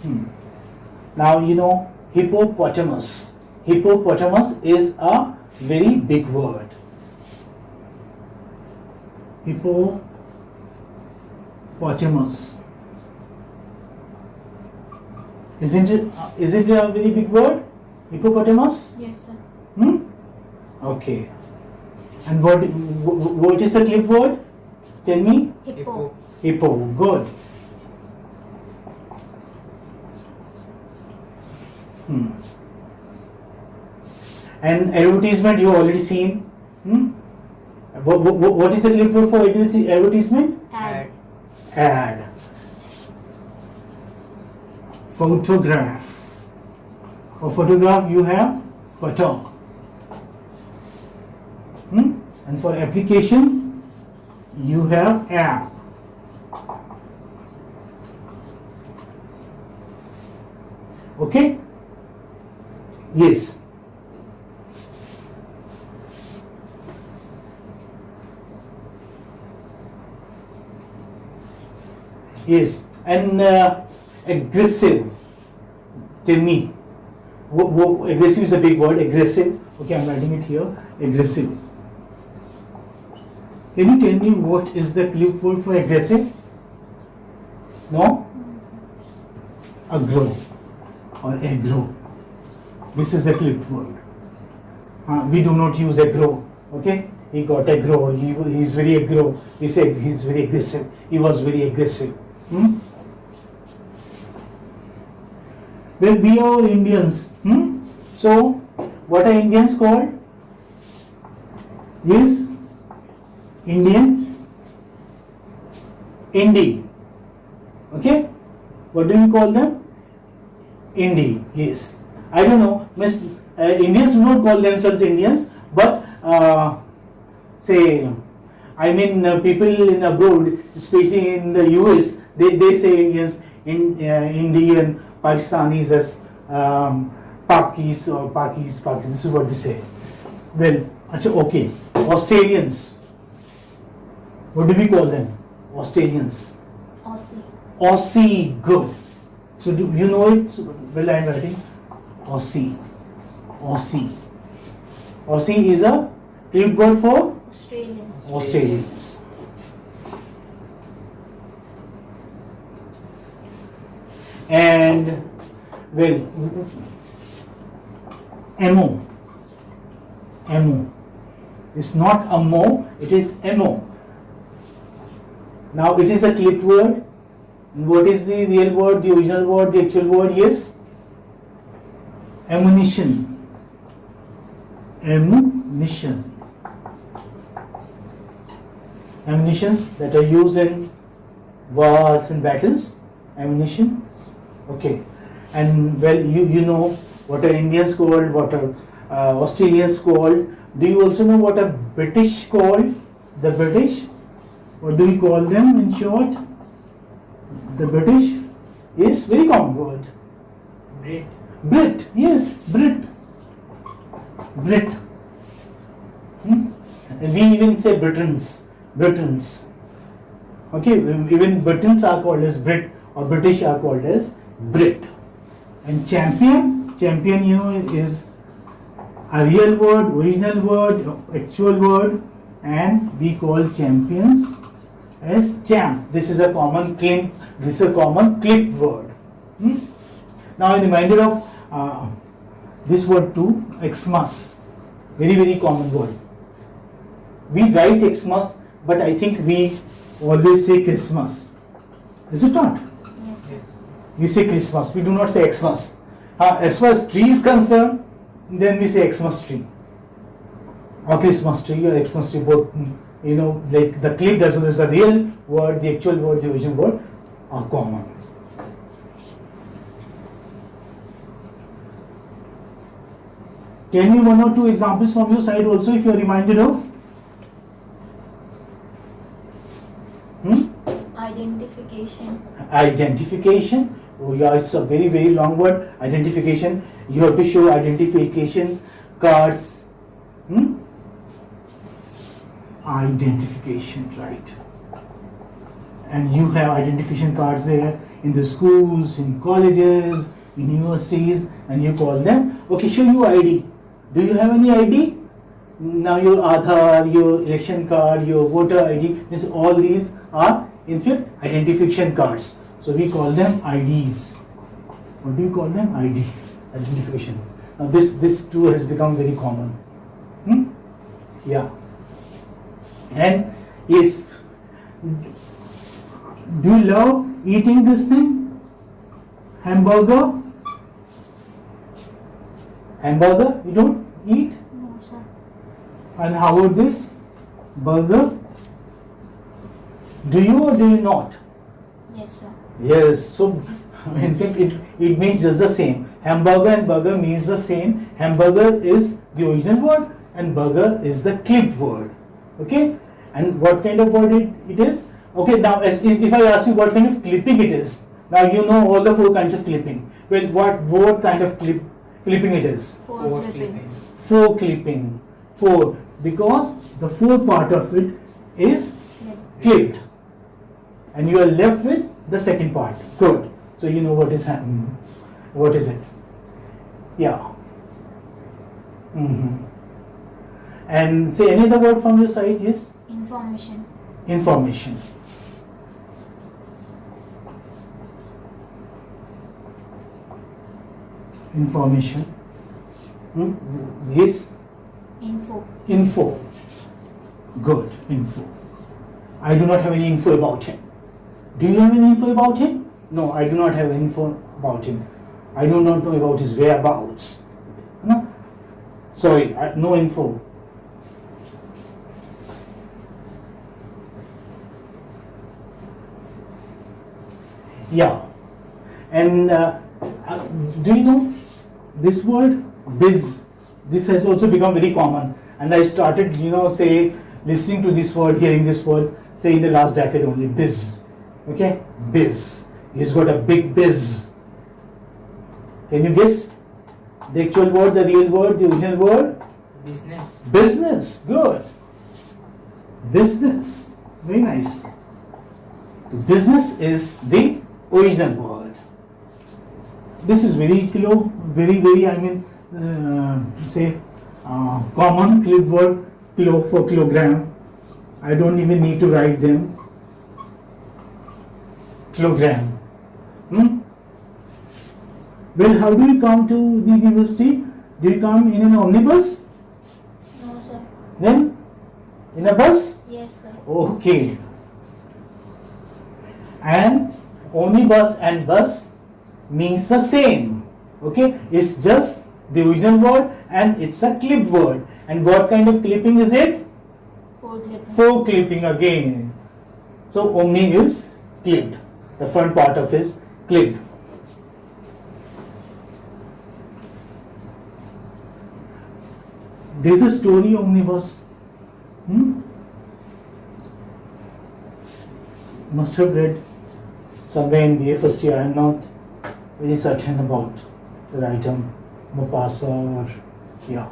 Hmm. Now you know hippopotamus. Hippopotamus is a very big word. Hippopotamus. Isn't it? Is it a very big word? Hippopotamus? Yes, sir. Hmm? Okay. And what is the clip word? Tell me. Hippo. Hippo. Good. Hmm. And advertisement you already seen. Hmm? What is the clip word for advertisement? Ad. Ad. Photograph. For photograph you have photo. Hmm? And for application you have app. Okay? Yes. Yes. And aggressive. Tell me. Aggressive is a big word. Aggressive. Okay, I'm writing it here. Aggressive. Can you tell me what is the clip word for aggressive? No? Aggro or aggro. This is the clip word. We do not use aggro. Okay? He got aggro. He is very aggro. We say he is very aggressive. He was very aggressive. Hmm? Well, we are Indians. Hmm? So, what are Indians called? Yes? Indian? Indi. Okay? What do we call them? Indi. Yes. I don't know. Indians do not call themselves Indians, but people in abroad, especially in the US, they say Indians, Indian, Pakistanis as Pakis or Pakis. This is what they say. Well, okay. Australians. What do we call them? Australians. Aussie. Aussie. Good. So do you know it? Well, I am writing. Aussie. Aussie. Aussie is a trade word for Australian. Australians. And well, MO. MO. It's not a mo, it is MO. Now it is a clip word. What is the real word, the original word, the actual word? Yes. Ammunition. Ammunition. Ammunitions that are used in wars and battles. Ammunition. Okay. And well, you know what are Indians called, what are Australians called. Do you also know what are British called? The British. What do we call them in short? The British is very common word. Brit. Brit, yes, Brit. Brit. And we even say Britons. Britons. Okay, even Britons are called as Brit or British are called as Brit. And champion, you know, is a real word, original word, actual word, and we call champions as champ. This is a common claim. This is a common clip word. Now I'm reminded of this word too, Xmas. Very, very common word. We write Xmas, but I think we always say Christmas. Is it not? Yes. We say Christmas. We do not say Xmas. As far as tree is concerned, then we say Xmas tree. Or Christmas tree or Xmas tree, both, you know, like the clip as well as the real word, the actual word, the original word are common. Can you one or two examples from your side also if you are reminded of? Identification. Identification. Oh yeah, it's a very, very long word. Identification. You have to show identification cards. Identification, right. And you have identification cards there. in the schools, in colleges, in universities, and you call them, okay, show you ID. Do you have any ID? Now your Aadhaar, your election card, your voter ID, all these are in fact identification cards. So we call them IDs. What do you call them? ID, identification. Now this too has become very common. Yeah. And yes, do you love eating this thing? Hamburger? Hamburger? You don't eat? No, sir. And how about this? Burger? Do you or do you not? Yes, sir. Yes. So in fact it means just the same. Hamburger and burger means the same. Hamburger is the original word and burger is the clipped word. Okay? And what kind of word it is? Okay, now if I ask you what kind of clipping it is, now you know all the 4 kinds of clipping. Well, what kind of clipping it is? Four clipping. 4 clipping. 4, because the 4 part of it is clipped. And you are left with the second part. Good. So you know what is happening. What is it? Yeah. And say any other word from your side, yes? Information. Information. Information. Yes? Info. Info. Good. Info. I do not have any info about him. Do you have any info about him? No, I do not have info about him. I do not know about his whereabouts. No? Sorry, no info. Yeah. And do you know this word biz? This has also become very common. And I started, say, listening to this word, hearing this word, say in the last decade only, biz. Okay? Biz. He's got a big biz. Can you guess the actual word, the real word, the original word? Business. Business. Good. Business. Very nice. Business is the original word. This is very common clip word, kilo for kilogram. I don't even need to write them. Kilogram. Well, how do you come to the university? Do you come in an omnibus? No, sir. Then in a bus? Yes, sir. Okay. And omnibus and bus means the same. Okay, it's just the original word and it's a clipped word. And what kind of clipping is it? 4 clipping. 4 clipping again. So omni is clipped. The front part of is clipped. There's a story omnibus. Must have read somewhere in BA first year. I am not very certain about the writer, Mopasa or yeah.